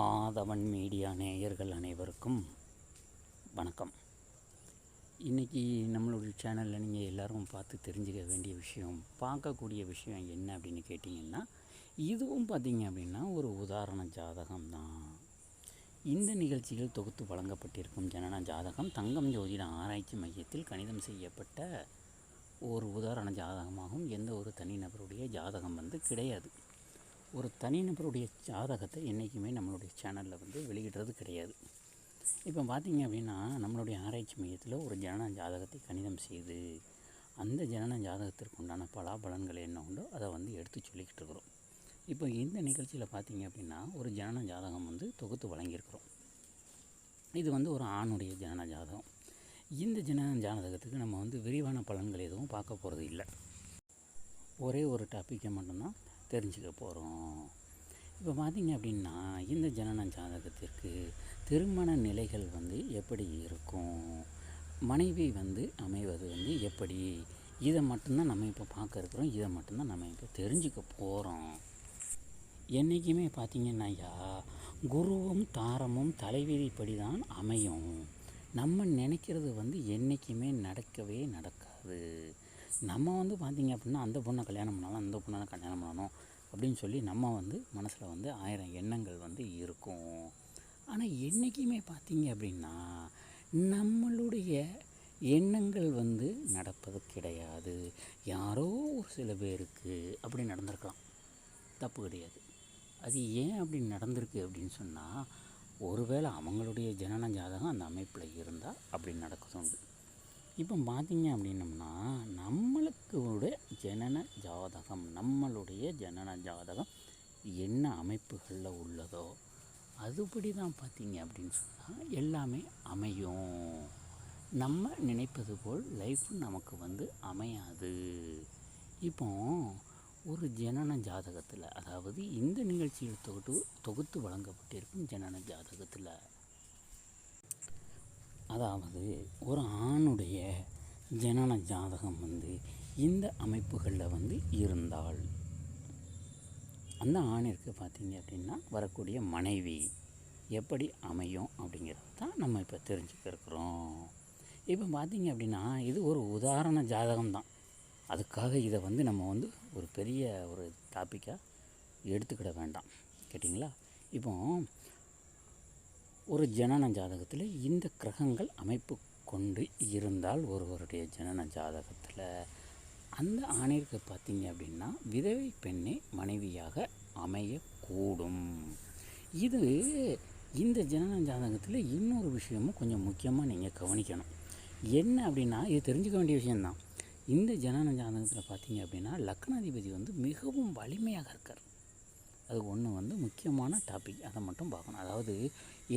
ஆதவன் media நேயர்கள் அனைவருக்கும் வணக்கம். இன்றைக்கி நம்மளுடைய சேனலில் நீங்கள் எல்லோரும் பார்த்து தெரிஞ்சுக்க வேண்டிய விஷயம், பார்க்கக்கூடிய விஷயம் என்ன அப்படின்னு கேட்டிங்கன்னா, இதுவும் பார்த்திங்க அப்படின்னா ஒரு உதாரண ஜாதகம் தான். இந்த நிகழ்ச்சியில் தொகுத்து வழங்கப்பட்டிருக்கும் ஜனன ஜாதகம் தங்கம் ஜோதிட ஆராய்ச்சி மையத்தில் கணிதம் செய்யப்பட்ட ஒரு உதாரண ஜாதகமாகவும் எந்த ஒரு தனிநபருடைய ஜாதகம் கிடையாது. ஒரு தனிநபருடைய ஜாதகத்தை என்றைக்குமே நம்மளுடைய சேனலில் வெளியிடுறது கிடையாது. இப்போ பார்த்திங்க அப்படின்னா, நம்மளுடைய ஆராய்ச்சி மையத்தில் ஒரு ஜனன ஜாதகத்தை கணிதம் செய்து அந்த ஜனன ஜாதகத்திற்கு உண்டான பலாபலன்கள் என்ன உண்டோ அதை எடுத்து சொல்லிக்கிட்டு இருக்கிறோம். இப்போ இந்த நிகழ்ச்சியில் பார்த்திங்க அப்படின்னா, ஒரு ஜனன ஜாதகம் தொகுத்து வழங்கியிருக்கிறோம். இது ஒரு ஆணுடைய ஜனன ஜாதகம். இந்த ஜனன ஜாதகத்துக்கு நம்ம விரிவான பலன்கள் எதுவும் பார்க்க போகிறது இல்லை. ஒரே ஒரு டாப்பிக்கை மட்டும்தான் தெரிஞ்சுக்க போகிறோம். இப்போ பார்த்திங்க அப்படின்னா, இந்த ஜனன ஜாதகத்திற்கு திருமண நிலைகள் எப்படி இருக்கும், மனைவி அமைவது எப்படி, இதை மட்டும்தான் நம்ம இப்போ பார்க்க இருக்கிறோம். இதை மட்டும்தான் நம்ம இப்போ தெரிஞ்சுக்க போகிறோம். என்றைக்குமே பார்த்திங்கன்னாயா, குருவும் தாரமும் தலைவிதிப்படி தான் அமையும். நம்ம நினைக்கிறது என்றைக்குமே நடக்கவே நடக்காது. நம்ம பார்த்திங்க அப்படின்னா, அந்த பொண்ணை கல்யாணம் பண்ணாலும் அந்த பொண்ணை கல்யாணம் பண்ணணும் அப்படின்னு சொல்லி நம்ம மனசில் 1000 எண்ணங்கள் இருக்கும். ஆனால் என்றைக்குமே பார்த்திங்க அப்படின்னா, நம்மளுடைய எண்ணங்கள் நடப்பது கிடையாது. யாரோ ஒரு சில பேருக்கு அப்படி நடந்திருக்கலாம், தப்பு கிடையாது. அது ஏன் அப்படி நடந்திருக்கு அப்படின்னு சொன்னால், ஒருவேளை அவங்களுடைய ஜனன ஜாதகம் அந்த அமைப்பில் இருந்தால் அப்படி நடக்குதுண்டு. இப்போ பார்த்திங்க அப்படின்னம்னா, நம்மளுடைய ஜனன ஜாதகம் என்ன அமைப்புகளில் உள்ளதோ அதுபடி தான் பார்த்திங்க அப்படின்னு சொன்னால் எல்லாமே அமையும். நம்ம நினைப்பது போல் லைஃப் நமக்கு அமையாது. இப்போ ஒரு ஜனன ஜாதகத்தில், அதாவது இந்த நிகழ்ச்சியில் தொகுத்து வழங்கப்பட்டிருக்கும் ஜனன ஜாதகத்தில், அதாவது ஒரு ஆணுடைய ஜனன ஜாதகம் இந்த அமைப்புகளில் இருந்தால் அந்த ஆணிற்கு பார்த்திங்க அப்படின்னா வரக்கூடிய மனைவி எப்படி அமையும் அப்படிங்கிறது தான் நம்ம இப்போ தெரிஞ்சுக்க இருக்கிறோம். இப்போ பார்த்திங்க அப்படின்னா, இது ஒரு உதாரண ஜாதகம் தான். அதுக்காக இதை நம்ம ஒரு பெரிய ஒரு டாப்பிக்காக எடுத்துக்கிட வேண்டாம், கேட்டிங்களா? இப்போ ஒரு ஜனன ஜாதகத்தில் இந்த கிரகங்கள் அமைப்பு கொண்டு இருந்தால் ஒருவருடைய ஜனன ஜாதகத்தில் அந்த ஆணிற்கு பார்த்திங்க அப்படின்னா விதவை பெண்ணை மனைவியாக அமையக்கூடும். இது இந்த ஜனன ஜாதகத்தில் இன்னொரு விஷயமும் கொஞ்சம் முக்கியமாக நீங்கள் கவனிக்கணும். என்ன அப்படின்னா, இது தெரிஞ்சுக்க வேண்டிய விஷயந்தான். இந்த ஜனன ஜாதகத்தில் பார்த்திங்க அப்படின்னா லக்னாதிபதி மிகவும் வலிமையாக இருக்கார். அது ஒன்று முக்கியமான டாபிக், அதை மட்டும் பார்க்கணும். அதாவது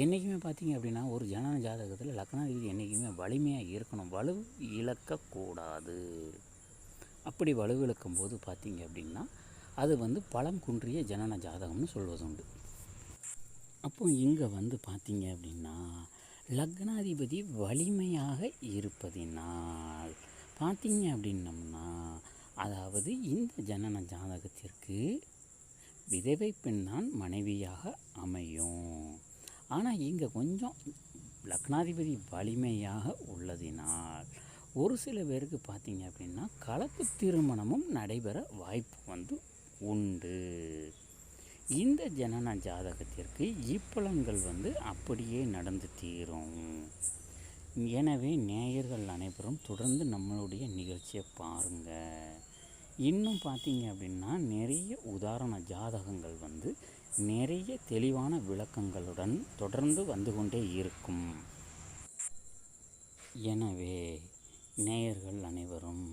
என்றைக்குமே பார்த்திங்க அப்படின்னா, ஒரு ஜனன ஜாதகத்தில் லக்னாதிபதி என்றைக்குமே வலிமையாக இருக்கணும், வலு இழக்கக்கூடாது. அப்படி வலுவிழக்கும் போது பார்த்திங்க அப்படின்னா அது பலம் குன்றிய ஜனன ஜாதகம்னு சொல்வதுண்டு. அப்போ இங்கே பார்த்திங்க அப்படின்னா லக்னாதிபதி வலிமையாக இருப்பதினால் பார்த்திங்க அப்படின்னம்னா, அதாவது இந்த ஜனன ஜாதகத்திற்கு விதவை பெண்தான் மனைவியாக அமையும். ஆனால் இங்கே கொஞ்சம் லக்னாதிபதி வலிமையாக உள்ளதினால் ஒரு சில பேருக்கு பார்த்திங்க அப்படின்னா கலப்பு திருமணமும் நடைபெற வாய்ப்பு உண்டு. இந்த ஜனன ஜாதகத்திற்கு இப்பலன்கள் அப்படியே நடந்து தீரும். எனவே நேயர்கள் அனைவரும் தொடர்ந்து நம்மளுடைய நிகழ்ச்சியை பாருங்கள். இன்னும் பார்த்திங்க அப்படின்னா நிறைய உதாரண ஜாதகங்கள் நிறைய தெளிவான விளக்கங்களுடன் தொடர்ந்து வந்து கொண்டே இருக்கும். எனவே நேயர்கள் அனைவரும்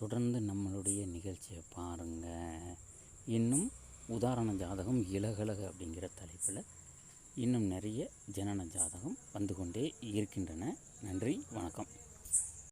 தொடர்ந்து நம்மளுடைய நிகழ்ச்சியை பாருங்கள். இன்னும் உதாரண ஜாதகம் இலகலக அப்படிங்கிற தலைப்பில் இன்னும் நிறைய ஜனன ஜாதகம் வந்து கொண்டே இருக்கின்றன. நன்றி, வணக்கம்.